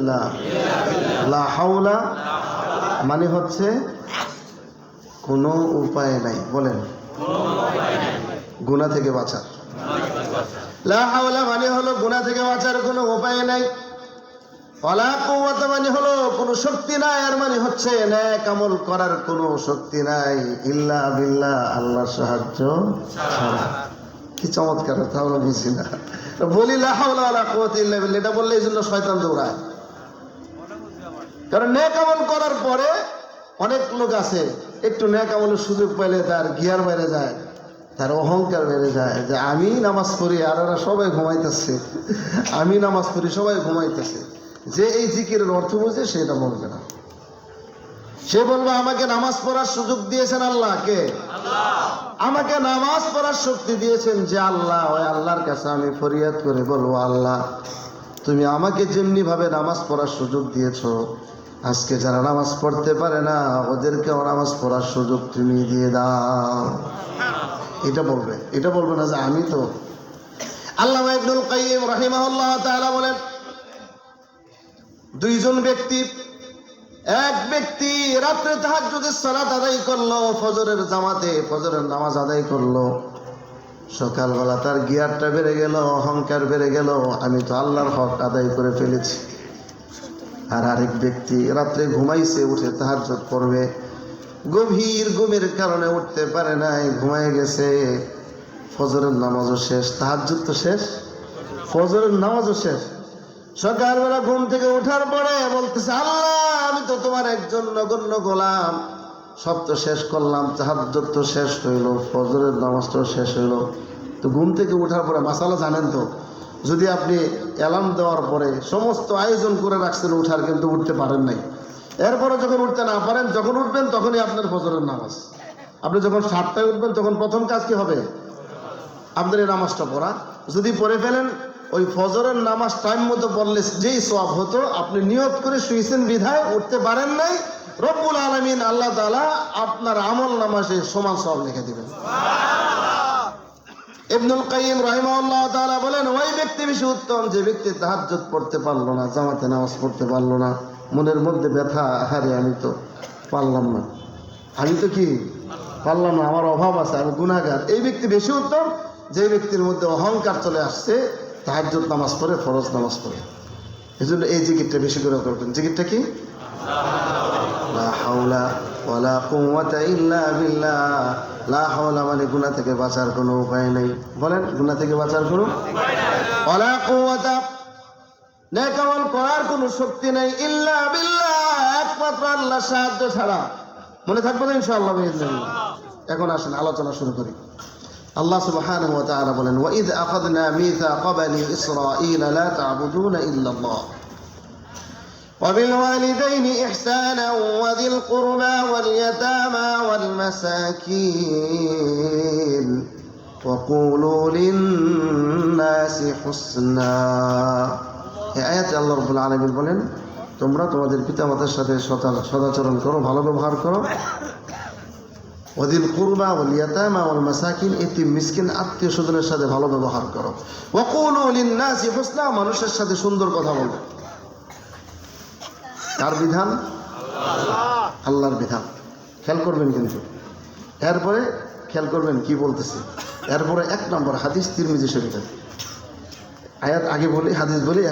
বিল্লাহ, লা হাওলা মানে হচ্ছে কোনো উপায় নাই। বলেন গুনাহ থেকে বাঁচার। লা হাওলা মানে হলো গুনাহ থেকে বাঁচার কোনো উপায় নাই। ওয়ালা কুওয়াতা মানে হলো কোনো শক্তি নাই, আর মানে হচ্ছে নেক আমল করার কোনো শক্তি নাই ইল্লা বিল্লাহ, আল্লাহর সাহায্য ছাড়া। কি চমৎকার, তাহলে বুঝি না বলি লা হাওলা ওয়ালা কুওয়াতা ইল্লা বিল্লাহ, এটা বললে এই জন্য শয়তান দৌড়ায়। কারণ নেক আমল করার পরে অনেক লোক আছে একটু নেক আমলের সুযোগ পাইলে তার গিয়ার বেড়ে যায়, তার অহংকার বেড়ে যায় যে আমি নামাজ পড়ি আর ওরা সবাই ঘুমাইতেছে, আমি নামাজ পড়ি সবাই ঘুমাইতেছে। যে এই জিকিরের অর্থ বুঝে সেটা বলবে না। সে বলবে আমাকে নামাজ পড়ার সুযোগ দিয়েছেন আল্লাহ। কে? আমাকে নামাজ পড়ার শক্তি দিয়েছেন যে আল্লাহ। ওই আল্লাহর কাছে আমি ফরিয়াদ করে বলবো, আল্লাহ তুমি আমাকে যেমনি ভাবে নামাজ পড়ার সুযোগ দিয়েছো, আজকে যারা নামাজ পড়তে পারে না ওদেরকেও নামাজ পড়ার সুযোগ তুমি দিয়ে দাও। এটা বলবে, এটা বলবে না যে আমি তো। আল্লামা ইবনুল কাইয়িম রাহিমাহুল্লাহ তাআলা বলেন, দুইজন ব্যক্তি, এক ব্যক্তি রাত্রে তাহাজ্জুদের সালাত আদায় করলো, ফজরের জামাতে ফজরের নামাজ আদায় করলো, সকালবেলা তার গিয়ারটা বেড়ে গেল, অহংকার বেড়ে গেল, আমি তো আল্লাহর হক আদায় করে ফেলেছি। আর আরেক ব্যক্তি রাত্রে ঘুমাইছে, উঠে তাহাজ্জুদ পড়বে, গভীর ঘুমের কারণে উঠতে পারে নাই, ঘুমায় গেছে। ফজরের নামাজও শেষ, তাহাজ্জুদ তো শেষ, ফজরের নামাজও শেষ। সকালবেলা ঘুম থেকে ওঠার পরে বলতেছে, আল্লাহ আমি তো তোমার একজন নগণ্য গোলাম, সব তো শেষ করলাম, তাহাজ্জুদ তো শেষ হইলো, ফজরের নামাজটাও শেষ হইলো। তো ঘুম থেকে ওঠার পরে মাসালা জানেন তো, যদি আপনি অ্যালার্ম দেওয়ার পরে সমস্ত আয়োজন করে রাখছেন উঠার, কিন্তু উঠতে পারেন নাই, এরপরে যখন উঠতে না পারেন, যখন উঠবেন তখনই আপনার ফজরের নামাজ। আপনি যখন 7টায় উঠবেন তখন প্রথম কাজ কি হবে? আপনার এই নামাজটা পড়া। যদি পড়ে ফেলেন, ওই ফজরের নামাজ টাইম মতো পড়লে যেই সওয়াব হতো, আপনি নিয়ত করে শুয়েছেন বিধায় উঠতে পারেন নাই, রব্বুল আলামিন আল্লাহ তাআলা আপনার আমল নামাজে সমান সওয়াব লিখে দিবেন। ইবনুল কাইয়িম রাহিমাহুল্লাহ তাআলা বলেন, ওই ব্যক্তি বেশি উত্তম যে ব্যক্তি তাহাজ্জুদ পড়তে পারলো না, জামাতে নামাজ পড়তে পারলো না, মনের মধ্যে ব্যথা, আরে আমি তো পারলাম না, আমি তো কি পারলাম না, আমার অভাব আছে, আমি গুনাহগার। এই ব্যক্তি বেশি উত্তম যে ব্যক্তির মধ্যে অহংকার চলে আসছে, তাহাজ্জুদ নামাজ পড়ে, ফরজ নামাজ পড়ে। এই জন্য এই জিকিরটা বেশি করে করবেন। জিকিরটা কি? লা হাওলা ওয়ালা কুওয়াতা ইল্লা বিল্লাহ। লা হাওলা মানে গুনাহ থেকে বাঁচার কোনো উপায় নেই। বলেন, গুনাহ থেকে বাঁচার কোনো উপায় নাই। ওয়ালা কুওয়াতা, নেক আমল করার কোনো শক্তি নেই, ইল্লা বিল্লাহ, একমাত্র আল্লাহর সাহায্য ছাড়া। মনে থাকবে না ইনশাআল্লাহ বিইذنিল্লাহ। এখন আসেন আলোচনা শুরু করি। আল্লাহ সুবহানাহু ওয়া তাআলা বলেন, ওয়া ইয আখাযনা মিসাকা বানি ইসরাঈলা লা তা'বুদুনা ইল্লাল্লাহ ওয়া বিল ওয়ালিদাইনি ইহসানা ওয়া যিল কুরবা ওয়াল ইয়াতামা ওয়াল মাসাকিন ওয়া কুলু লিন-নাসি হুসনা। এই আয়াতে আল্লাহ রাব্বুল আলামিন বলেন, তোমরা তোমাদের পিতামাতার সাথে সদাচরণ করো, ভালো ব্যবহার করো। ওয়াদিল কুরবা ওয়াল ইয়াতামা ওয়াল মাসাকিন, এতিম মিসকিন আত্মীয় স্বজনের সাথে ভালো ব্যবহার করো। ওয়া কুলু লিন-নাসি হুসনা, মানুষের সাথে সুন্দর কথা বলো। কার বিধান? আল্লাহর বিধান। খেয়াল করবেন কিন্তু। এরপরে খেয়াল করবেন কি বলতেছে। এরপরে 1 নম্বর হাদিস তিরমিজি শরীফের। আয়াত আগে বলি, হাদিস বলি।